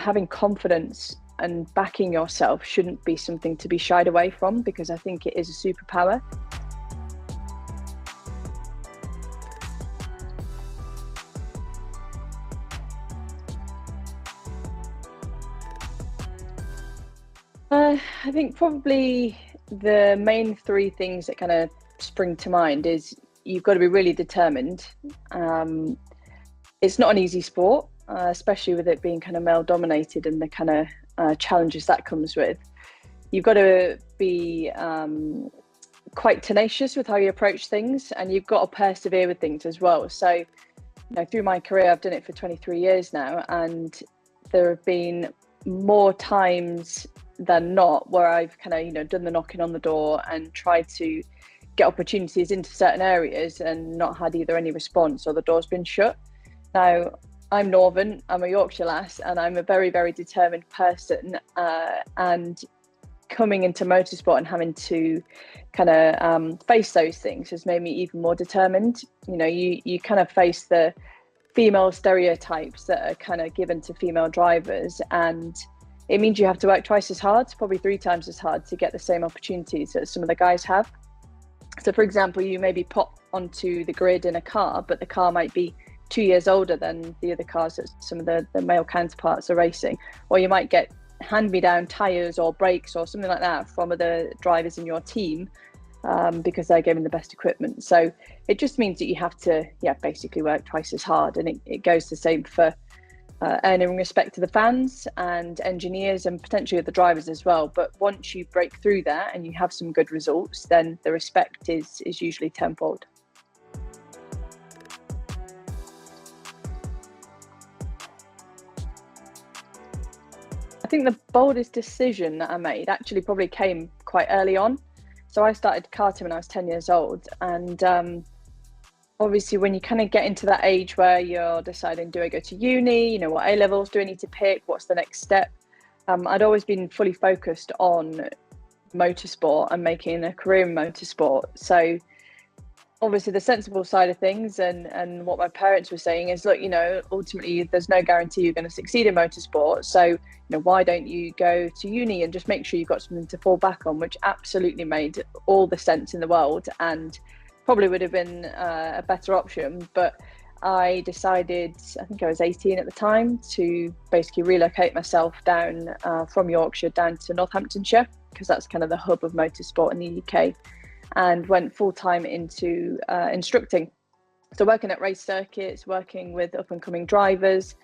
having confidence and backing yourself shouldn't be something to be shied away from, because I think it is a superpower. I think probably the main three things that kind of spring to mind is you've got to be really determined. It's not an easy sport, especially with it being kind of male dominated and the kind of challenges that comes with. You've got to be quite tenacious with how you approach things, and you've got to persevere with things as well. So, you know, through my career, I've done it for 23 years now, and there have been more times than not where I've kind of, you know, done the knocking on the door and tried to get opportunities into certain areas and not had either any response or the door's been shut. Now, I'm Northern, I'm a Yorkshire lass, and I'm a very, very determined person. And coming into motorsport and having to kind of face those things has made me even more determined. You know, you kind of face the female stereotypes that are kind of given to female drivers, and it means you have to work twice as hard, probably 3 times as hard, to get the same opportunities that some of the guys have. So for example, you maybe pop onto the grid in a car, but the car might be 2 years older than the other cars that some of the male counterparts are racing, or you might get hand-me-down tyres or brakes or something like that from other drivers in your team because they're given the best equipment. So it just means that you have to basically work twice as hard, and it goes the same for earning respect to the fans and engineers and potentially the drivers as well. But once you break through that and you have some good results, then the respect is usually tenfold. I think the boldest decision that I made actually probably came quite early on. So I started karting when I was 10 years old, and obviously when you kind of get into that age where you're deciding, do I go to uni, you know, what A-levels do I need to pick, what's the next step, I'd always been fully focused on motorsport and making a career in motorsport. So obviously the sensible side of things and what my parents were saying is, look, you know, ultimately there's no guarantee you're going to succeed in motorsport, so, you know, why don't you go to uni and just make sure you've got something to fall back on, which absolutely made all the sense in the world and probably would have been a better option. But I decided, I think I was 18 at the time, to basically relocate myself down from Yorkshire down to Northamptonshire, because that's kind of the hub of motorsport in the UK, and went full-time into instructing. So working at race circuits, working with up-and-coming drivers,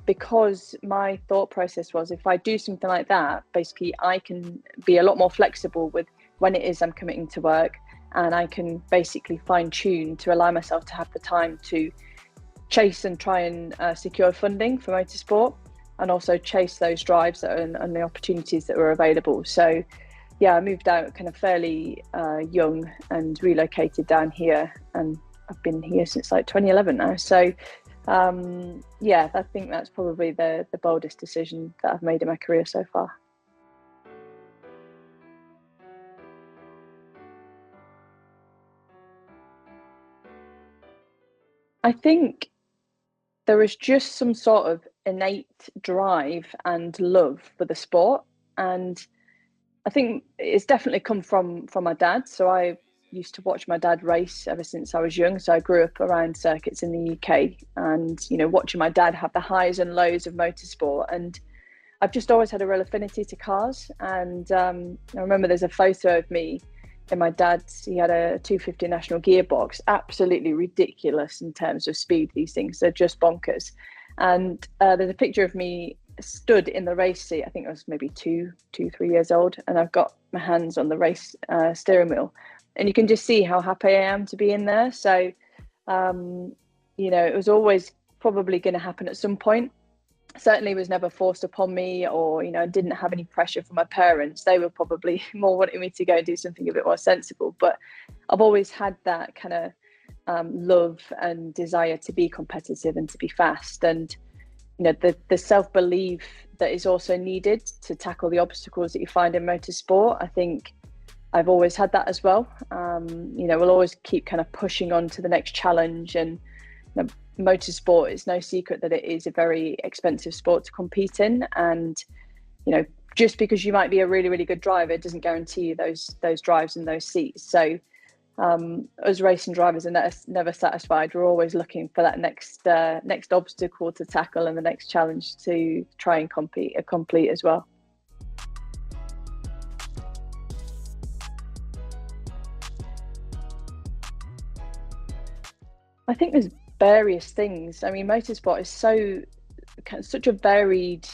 because my thought process was, if I do something like that, basically I can be a lot more flexible with when it is I'm committing to work, and I can basically fine-tune to allow myself to have the time to chase and try and secure funding for motorsport, and also chase those drives that are, and the opportunities that were available. So yeah, I moved out kind of fairly young and relocated down here, and I've been here since like 2011 now. So yeah, I think that's probably the boldest decision that I've made in my career so far. I think there is just some sort of innate drive and love for the sport, and I think it's definitely come from my dad. So I used to watch my dad race ever since I was young. So I grew up around circuits in the UK, and, you know, watching my dad have the highs and lows of motorsport. And I've just always had a real affinity to cars. And I remember there's a photo of me and my dad's, he had a 250 National gearbox, absolutely ridiculous in terms of speed. These things, they're just bonkers. And there's a picture of me stood in the race seat. I think I was maybe 3 years old, and I've got my hands on the race steering wheel, and you can just see how happy I am to be in there. So you know, it was always probably going to happen at some point. Certainly was never forced upon me, or, you know, didn't have any pressure from my parents. They were probably more wanting me to go and do something a bit more sensible, but I've always had that kind of love and desire to be competitive and to be fast, and, you know, the self-belief that is also needed to tackle the obstacles that you find in motorsport. I think I've always had that as well. You know, we'll always keep kind of pushing on to the next challenge, and, you know, motorsport, it's no secret that it is a very expensive sport to compete in, and just because you might be a really, really good driver doesn't guarantee you those drives and those seats. So us racing drivers are never satisfied. We're always looking for that next obstacle to tackle and the next challenge to try and complete as well. I think there's various things. I mean, motorsport is such a varied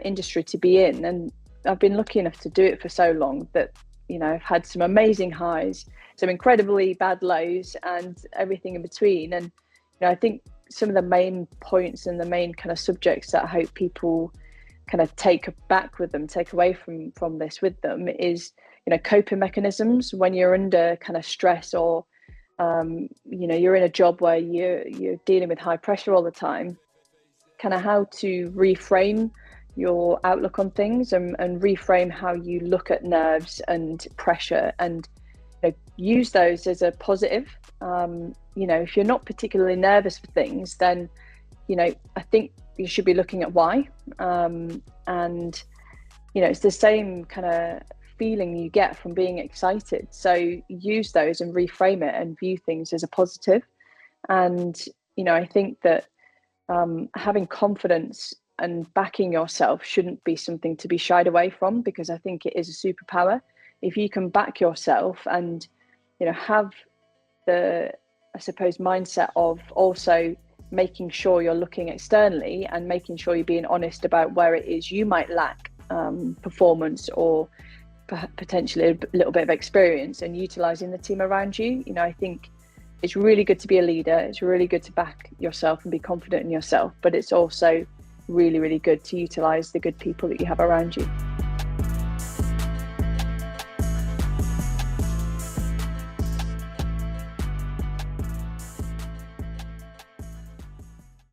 industry to be in, and I've been lucky enough to do it for so long that I've had some amazing highs, some incredibly bad lows, and everything in between. And I think some of the main points and the main kind of subjects that I hope people kind of take away from this with them is coping mechanisms when you're under kind of stress, or you're in a job where you're dealing with high pressure all the time. Kind of how to reframe your outlook on things, and reframe how you look at nerves and pressure, and use those as a positive. If you're not particularly nervous for things, then I think you should be looking at why. And it's the same kind of feeling you get from being excited. So use those and reframe it and view things as a positive. And I think that having confidence and backing yourself shouldn't be something to be shied away from, because I think it is a superpower. If you can back yourself and have the, I suppose, mindset of also making sure you're looking externally and making sure you're being honest about where it is you might lack performance, or potentially a little bit of experience, and utilizing the team around you. I think it's really good to be a leader. It's really good to back yourself and be confident in yourself, but it's also really, really good to utilize the good people that you have around you.